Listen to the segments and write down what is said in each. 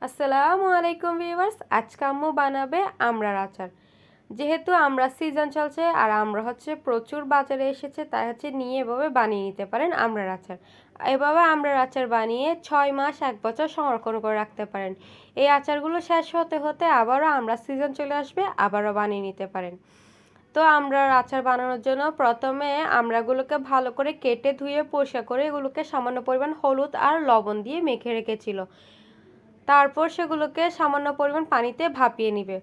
আসসালামু আলাইকুম ভিউয়ার্স, আজকে আম্মু বানাবে আমড়ার আচার। যেহেতু আমরা সিজন চলছে আর আমরা প্রচুর বাজারে এসেছে, তাই নিয়ে এভাবে বানিয়ে নিতে পারেন আমড়ার আচার। এভাবে আমড়ার আচার বানিয়ে 6 মাস 1 বছর সংরক্ষণ করে রাখতে পারেন। এই আচারগুলো শেষ হতে হতে আবারও আমরা সিজন চলে আসবে, আবারও বানিয়ে নিতে পারেন। তো আমড়ার আচার বানানোর জন্য প্রথমে আমড়াগুলোকে ভালো করে কেটে ধুয়ে পরিষ্কার করে এগুলোকে সামান্য পরিমাণ হলুদ আর লবণ দিয়ে মেখে রেখেছিল। তারপর সেগুলোকে সামান্য পরিমাণ পানিতে ভাপিয়ে নিবে।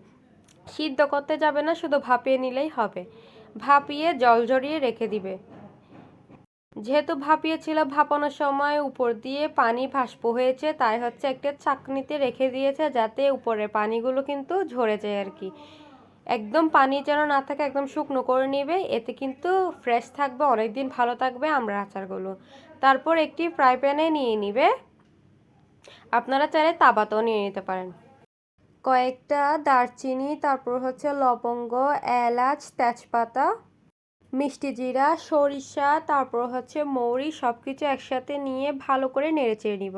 সিদ্ধ করতে যাবে না, শুধু ভাপিয়ে নিলেই হবে। ভাপিয়ে জল ঝরিয়ে রেখে দিবে। যেহেতু ভাপিয়েছিল, ভাপানোর সময় উপর দিয়ে পানি বাষ্প হয়েছে, তাই একটা চাকনিতে রেখে দিয়েছে যাতে উপরের পানিগুলো কিন্তু ঝরে যায় আর কি। একদম পানি যেন না থাকে, একদম শুকনো করে নেবে, এতে কিন্তু ফ্রেশ থাকবে, অনেকদিন ভালো থাকবে আমড়ার আচারগুলো। তারপর একটি ফ্রাই প্যানে নিয়ে নিবে। আপনারা চাইলে তাওয়াতেও নিয়ে নিতে পারেন। কয়েকটা দারচিনি, তারপর লবঙ্গ, এলাচ, তেজপাতা, মিষ্টি জিরা, সরিষা, তারপর মৌরি, সব কিছু একসাথে নিয়ে ভালো করে নেড়েচেড়ে নিব।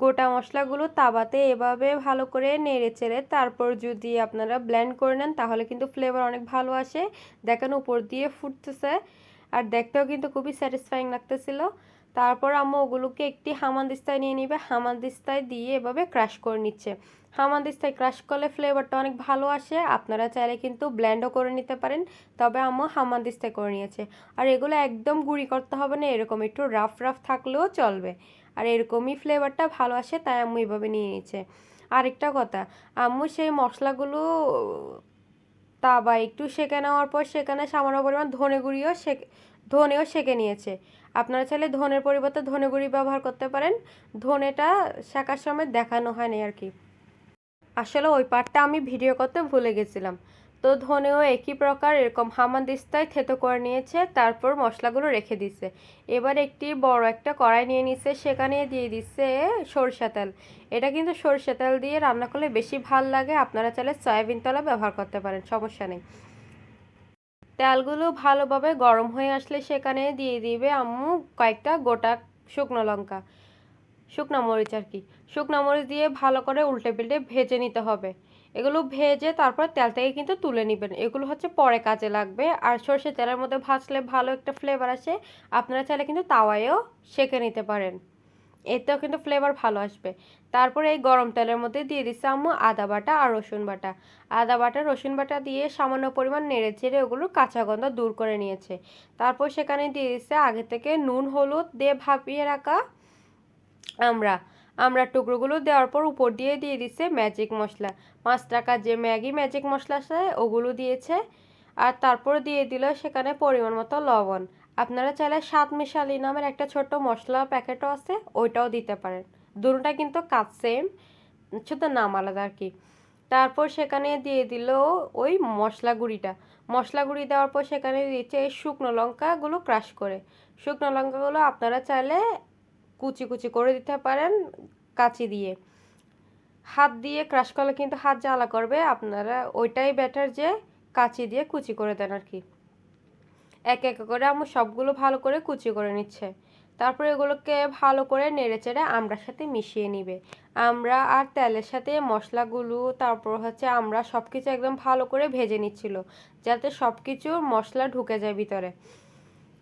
গোটা মশলাগুলো তাওয়াতে এভাবে ভালো করে নেড়েচেড়ে তারপর যদি আপনারা ব্লেন্ড করে নেন তাহলে কিন্তু ফ্লেভার অনেক ভালো আসে। দেখেন উপর দিয়ে ফুটতেছে আর দেখতেও কিন্তু খুবই স্যাটিসফাইং লাগতেছিল। তারপর আম্মু ওগুলোকে একটি হামানদিস্তায় নিয়ে নিবে, হামানদিস্তায় দিয়ে এভাবে ক্রাশ করে নিচ্ছে। হামানদিস্তায় ক্রাশ করলে ফ্লেভারটা অনেক ভালো আসে। আপনারা চাইলে কিন্তু ব্লেন্ডও করে নিতে পারেন, তবে আম্মু হামানদিস্তায় করে নিয়েছে। আর এগুলো একদম গুঁড়ি করতে হবে না, এরকম একটু রাফ রাফ থাকলেও চলবে। আর এরকমই ফ্লেভারটা ভালো আসে, তাই আম্মু এভাবে নিয়ে নিচ্ছে। আরেকটা কথা, আম্মু সেই মশলাগুলো তাওয়া একটু সেঁকে নেওয়ার পর সেখানে সামান্য পরিমাণ ধনেও সেঁকে নিয়েছে। আপনারা চাইলে ধনের পরিবর্তে ধনে গুঁড়ি ব্যবহার করতে পারেন। ধনেটা সেঁকার সময় দেখানো হয় না আর কি, আসলে ওই পার্টটা আমি ভিডিও করতে ভুলে গেছিলাম। তো ধনেও একই প্রকার এরকম হামানদিস্তায় থেতো করে নিয়েছে, তারপর মশলাগুলো রেখে দিচ্ছে। এবার একটি বড় একটা কড়াই নিয়ে নিচ্ছে, সেখানে দিয়ে দিচ্ছে সরিষা তেল। এটা কিন্তু সরিষা তেল দিয়ে রান্না করলে বেশি ভাল লাগে। আপনারা চাইলে সয়াবিন তেলও ব্যবহার করতে পারেন, সমস্যা নেই। তেলগুলো ভালোভাবে গরম হয়ে আসলে সেখানে দিয়ে দিবে আম্মু কয়েকটা গোটা শুকনো লঙ্কা, শুকনা মরিচ আর কি। শুকনা মরিচ দিয়ে ভালো করে উল্টে পাল্টে ভেজে নিতে হবে। এগুলো ভেজে তারপর তেল থেকে কিন্তু তুলে নেবেন। এগুলো পরে কাজে লাগবে। আর সরষের তেলের মধ্যে ভাজলে ভালো একটা ফ্লেভার আসে। আপনারা চাইলে কিন্তু তাওয়ায়ও সেঁকে নিতে পারেন, এতেও কিন্তু ফ্লেভার ভালো আসবে। তারপর এই গরম তেলের মধ্যে দিয়ে দিচ্ছে আম্মু আদা বাটা আর রসুন বাটা। আদা বাটা রসুন বাটা দিয়ে সামান্য পরিমাণ নেড়ে চেড়ে ওগুলো কাঁচা গন্ধ দূর করে নিয়েছে। তারপর সেখানে দিয়ে দিচ্ছে আগে থেকে নুন হলুদ দিয়ে ভাপিয়ে রাখা আমড়ার টুকরোগুলো দেওয়ার পর উপর দিয়ে দিচ্ছে ম্যাজিক মশলা। 5 টাকার যে ম্যাগি ম্যাজিক মশলা আছে ওগুলো দিয়েছে। আর তারপর দিয়ে দিল সেখানে পরিমাণ মতো লবণ। আপনারা চাইলে স্বাদ মিশালি নামের একটা ছোট্ট মশলা প্যাকেটও আছে, ওইটাও দিতে পারেন। দুটোটা কিন্তু কাজ সেম, শুধু নাম আলাদা আর কি। তারপর সেখানে দিয়ে দিল ওই মশলা গুঁড়ি দেওয়ার পর সেখানে দিচ্ছে এই শুকনো লঙ্কাগুলো ক্রাশ করে। শুকনো লঙ্কাগুলো আপনারা চাইলে কুচি কুচি করে দিতে পারেন কাঁচি দিয়ে। হাত দিয়ে ক্রাশ করলে কিন্তু হাত জ্বালা করবে, আপনারা ওইটাই বেটার যে কাঁচি দিয়ে কুচি করে দেন আর কি। এক এক করে আমি সবগুলো ভালো করে কুচি করে নিচ্ছে। তারপরে এগুলোকে ভালো করে নেড়েচেড়ে আমড়ার সাথে মিশিয়ে নিবে। আমড়া আর তেলের সাথে মশলাগুলো, তারপর আমরা সব কিছু একদম ভালো করে ভেজে নিচ্ছিল যাতে সব কিছু মশলা ঢুকে যায় ভিতরে।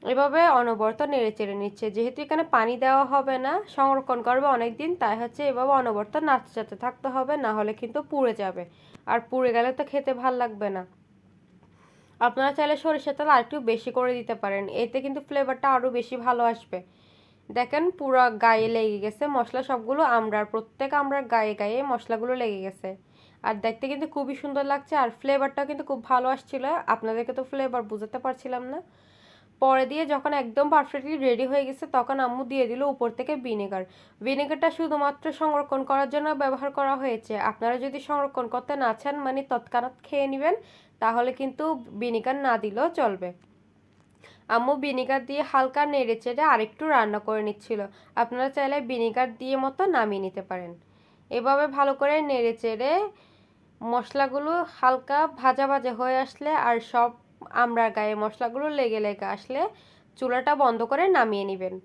এভাবে অনবরত নেড়েচেড়ে নিচ্ছে। যেহেতু এখানে পানি দেওয়া হবে না, সংরক্ষণ করবে অনেক দিন, তাই এভাবে অনবরত নাড়তে থাকতে হবে, না হলে কিন্তু পুড়ে যাবে। আর পুড়ে গেলে তো খেতে ভাল লাগবে না। আপনারা চাইলে সরিষার তেল আরেকটু বেশি করে দিতে পারেন, এতে কিন্তু ফ্লেভারটা আরও বেশি ভালো আসবে। দেখেন পুরো গায়ে লেগে গেছে মশলা সবগুলো, প্রত্যেক আমড়ার গায়ে গায়ে মশলাগুলো লেগে গেছে। আর দেখতে কিন্তু খুবই সুন্দর লাগছে, আর ফ্লেভারটাও কিন্তু খুব ভালো আসছিল। আপনাদেরকে তো ফ্লেভার বুঝাতে পারছিলাম না। পরে দিয়ে যখন একদম পারফেক্টলি রেডি হয়ে গেছে তখন আম্মু দিয়ে দিল উপর থেকে ভিনেগারটা শুধুমাত্র সংরক্ষণ করার জন্য ব্যবহার করা হয়েছে। আপনারা যদি সংরক্ষণ করতে না চান, মানে তৎক্ষণাৎ খেয়ে নেবেন, তাহলে কিন্তু ভিনেগার না দিলেও চলবে। আম্মু ভিনেগার দিয়ে হালকা নেড়ে চেড়ে আরেকটু রান্না করে নিচ্ছিল। আপনারা চাইলে ভিনেগার দিয়ে মতো নামিয়ে নিতে পারেন। এভাবে ভালো করে নেড়ে চেড়ে মশলাগুলো হালকা ভাজা ভাজা হয়ে আসলে আর সব আমড়ার গায়ে মশলাগুলো লেগে লেগে আসলে চুলাটা বন্ধ করে নামিয়ে নেবেন।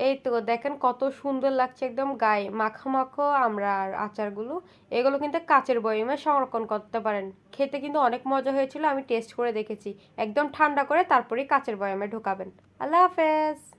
এই তো দেখেন কত সুন্দর লাগছে, একদম গায়ে মাখো মাখো আমড়ার আচারগুলো। এগুলো কিন্তু কাঁচের বয়মে সংরক্ষণ করতে পারেন। খেতে কিন্তু অনেক মজা হয়েছিল, আমি টেস্ট করে দেখেছি। একদম ঠান্ডা করে তারপরেই কাঁচের বয়মে ঢোকাবেন। আল্লাহ হাফেজ।